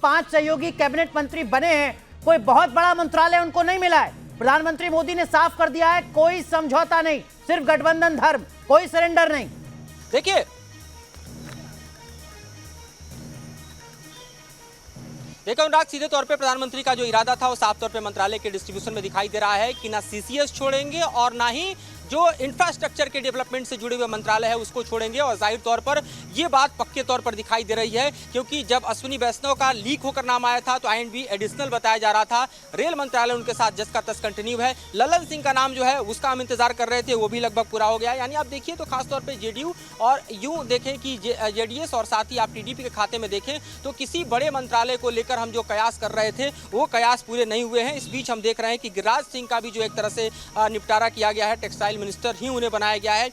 5 सहयोगी कैबिनेट मंत्री बने हैं, कोई बहुत बड़ा मंत्रालय उनको नहीं मिला है। प्रधानमंत्री मोदी ने साफ कर दिया है, कोई समझौता नहीं, सिर्फ गठबंधन धर्म, कोई सरेंडर नहीं। देखिए अनुराग, सीधे तौर पे प्रधानमंत्री का जो इरादा था वो साफ तौर पे मंत्रालय के डिस्ट्रीब्यूशन में दिखाई दे रहा है कि ना सीसीएस छोड़ेंगे और ना ही जो इंफ्रास्ट्रक्चर के डेवलपमेंट से जुड़े हुए मंत्रालय है उसको छोड़ेंगे। और जाहिर तौर पर ये बात पक्के तौर पर दिखाई दे रही है, क्योंकि जब अश्विनी वैष्णव का लीक होकर नाम आया था तो INV एडिशनल बताया जा रहा था। रेल मंत्रालय उनके साथ जस का तस कंटिन्यू है। ललन सिंह का नाम जो है उसका हम इंतजार कर रहे थे, वो भी लगभग पूरा हो गया। यानी आप देखिए तो खासतौर पर JDU और यूं देखें कि JDS और साथ ही आप TDP के खाते में देखें तो किसी बड़े मंत्रालय को लेकर हम जो कयास कर रहे थे वो कयास पूरे नहीं हुए हैं। इस बीच हम देख रहे हैं कि गिरिराज सिंह का भी जो एक तरह से निपटारा किया गया है, टेक्सटाइल मिनिस्टर ही उन्हें बनाया गया है।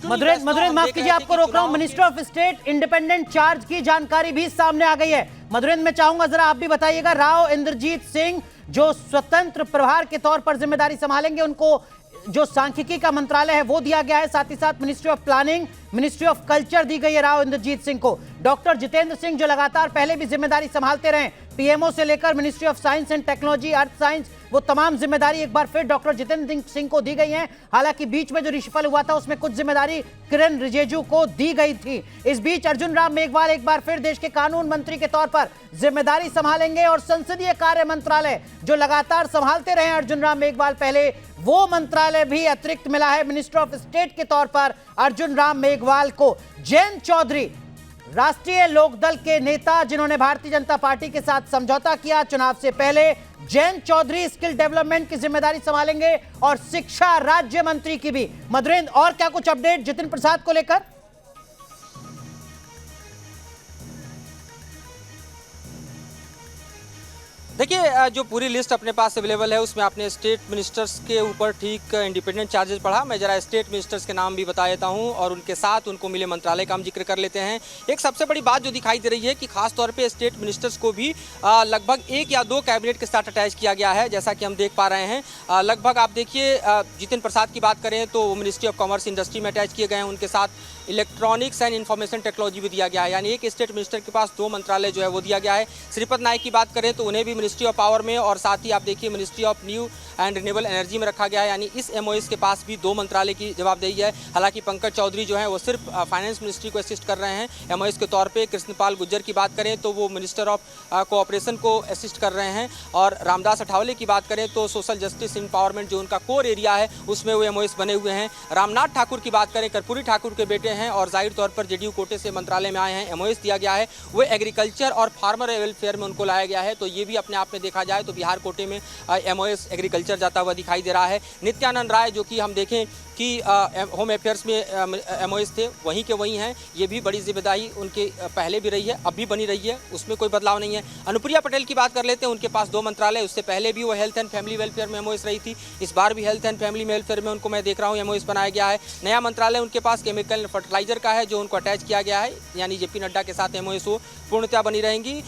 मधुरेंद्र माफ कीजिए, आपको रोक रहा हूं। Minister of state independent charge की जानकारी भी सामने आ गई है। मधुरेंद्र, मैं चाहूंगा जरा आप भी बताइएगा, राव इंद्रजीत सिंह जो स्वतंत्र प्रभार के तौर पर जिम्मेदारी संभालेंगे, उनको जो सांख्यिकी का मंत्रालय है वो दिया गया है, साथ ही साथ ministry of planning, ministry of culture दी गई है राव इंद्रजीत सिंह को। डॉक्टर जितेंद्र सिंह जो लगातार पहले भी जिम्मेदारी संभालते रहे, PMO से लेकर ministry of science and technology, earth science, वो तमाम जिम्मेदारी एक बार फिर डॉक्टर जितेंद्र सिंह को दी गई है। हालांकि बीच में जो रिशफल हुआ था उसमें कुछ जिम्मेदारी किरण रिजिजू को दी गई थी। इस बीच अर्जुन राम मेघवाल एक बार फिर देश के कानून मंत्री के तौर पर जिम्मेदारी संभालेंगे और संसदीय कार्य मंत्रालय जो लगातार संभालते रहे अर्जुन राम मेघवाल पहले, वो मंत्रालय भी अतिरिक्त मिला है मिनिस्टर ऑफ स्टेट के तौर पर अर्जुन राम मेघवाल को। जयंत चौधरी राष्ट्रीय लोकदल के नेता जिन्होंने भारतीय जनता पार्टी के साथ समझौता किया चुनाव से पहले, जयंत चौधरी स्किल डेवलपमेंट की जिम्मेदारी संभालेंगे और शिक्षा राज्य मंत्री की भी। मधुरेंद्र, और क्या कुछ अपडेट जितिन प्रसाद को लेकर? देखिए जो पूरी लिस्ट अपने पास अवेलेबल है उसमें आपने स्टेट मिनिस्टर्स के ऊपर ठीक इंडिपेंडेंट चार्जेस पढ़ा। मैं जरा स्टेट मिनिस्टर्स के नाम भी बता देता हूं और उनके साथ उनको मिले मंत्रालय का हम जिक्र कर लेते हैं। एक सबसे बड़ी बात जो दिखाई दे रही है कि खास तौर पे स्टेट मिनिस्टर्स को भी लगभग 1 या 2 कैबिनेट के साथ अटैच किया गया है, जैसा कि हम देख पा रहे हैं। लगभग आप देखिए जितिन प्रसाद की बात करें तो वो मिनिस्ट्री ऑफ कॉमर्स इंडस्ट्री में अटैच किए गए हैं, उनके साथ इलेक्ट्रॉनिक्स एंड इन्फॉर्मेशन टेक्नोलॉजी भी दिया गया है। यानी एक स्टेट मिनिस्टर के पास 2 मंत्रालय जो है वो दिया गया है। श्रीपद नाइक की बात करें तो उन्हें भी मिनिस्ट्री ऑफ पावर में और साथ ही आप देखिए ministry of new and renewable energy में रखा गया है। यानी इस MOS के पास भी 2 मंत्रालय की जवाबदेही है। हालांकि पंकज चौधरी जो है वो सिर्फ फाइनेंस मिनिस्ट्री को असिस्ट कर रहे हैं MOS के तौर पे। कृष्णपाल गुर्जर की बात करें तो वो मिनिस्टर ऑफ कोऑपरेशन को असिस्ट कर रहे हैं। और रामदास अठावले की बात करें तो सोशल जस्टिस एम्पावरमेंट जो उनका कोर एरिया है उसमें वो MOS बने हुए हैं। रामनाथ ठाकुर की बात करें, कर्पूरी ठाकुर के बेटे हैं और जाहिर तौर पर JDU कोटे से मंत्रालय में आए हैं, MOS दिया गया है। वो एग्रीकल्चर और फार्मर वेलफेयर में उनको लाया गया है। तो ये भी अपने आप में देखा जाए तो बिहार कोटे में MOS एग्रीकल्चर जाता हुआ दिखाई दे रहा है। नित्यानंद राय जो कि हम देखें कि होम अफेयर्स में MOS थे, वहीं के वहीं हैं। ये भी बड़ी जिम्मेदारी उनके पहले भी रही है, अब भी बनी रही है, उसमें कोई बदलाव नहीं है। अनुप्रिया पटेल की बात कर लेते हैं, उनके पास 2 मंत्रालय, उससे पहले भी वो हेल्थ एंड फैमिली वेलफेयर में MOS रही थी। इस बार भी हेल्थ एंड फैमिली वेलफेयर में उनको मैं देख रहा हूँ MOS बनाया गया है। नया मंत्रालय उनके पास केमिकल एंड फर्टिलाइजर का है जो उनको अटैच किया गया है। यानी JP नड्डा के साथ MOS वो पूर्णतया बनी रहेंगी।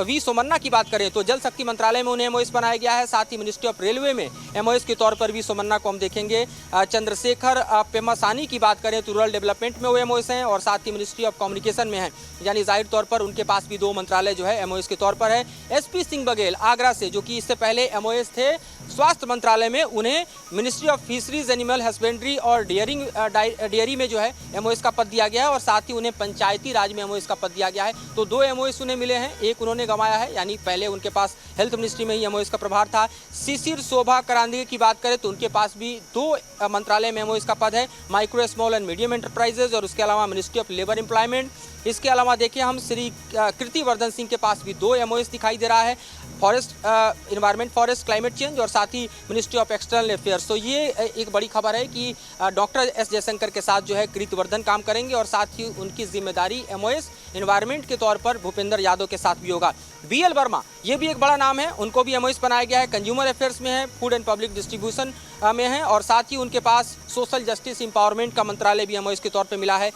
V सोमन्ना की बात करें तो जल शक्ति मंत्रालय में उन्हें MOS बनाया गया है। साथ ही मिनिस्ट्री ऑफ रेलवे में MOS के तौर पर V सोमन्ना को हम देखेंगे। चंद्रशेखर पेमासानी की बात करें तो रूरल डेवलपमेंट में वो MOS हैं और साथ ही मिनिस्ट्री ऑफ कम्युनिकेशन में है। यानी जाहिर तौर पर उनके पास भी 2 मंत्रालय जो है MOS के तौर पर है। SP सिंह बघेल आगरा से, जो कि इससे पहले MOS थे स्वास्थ्य मंत्रालय में, उन्हें ministry of fisheries, animal husbandry और डेयरी में जो है MOS का पद दिया गया है और साथ ही उन्हें पंचायती राज में MOS का पद दिया गया है। तो 2 MOS उन्हें मिले हैं, एक उन्होंने गंवाया है। यानी पहले उनके पास हेल्थ मिनिस्ट्री में ही MOS का प्रभार था। शिशिर शोभा करांदे की बात करें तो उनके पास भी 2 मंत्रालय में MOS का पद है, micro small and medium enterprises और उसके अलावा मिनिस्ट्री ऑफ लेबर एम्प्लॉयमेंट। इसके अलावा देखिए हम श्री कीर्तिवर्धन सिंह के पास भी 2 MOS दिखाई दे रहा है, forest environment, forest, climate change और साथ ही मिनिस्ट्री ऑफ एक्सटर्नल अफेयर्स। तो ये एक बड़ी खबर है कि डॉक्टर S जयशंकर के साथ जो है कीर्तिवर्धन काम करेंगे और साथ ही उनकी जिम्मेदारी MOS इन्वायरमेंट के तौर पर भूपेंद्र यादव के साथ भी होगा। BL वर्मा, ये भी एक बड़ा नाम है, उनको भी MOS बनाया गया है। कंज्यूमर अफेयर्स में है, फूड एंड पब्लिक डिस्ट्रीब्यूशन में है और साथ ही उनके पास सोशल जस्टिस एम्पावरमेंट का मंत्रालय भी MOS के तौर पे मिला है।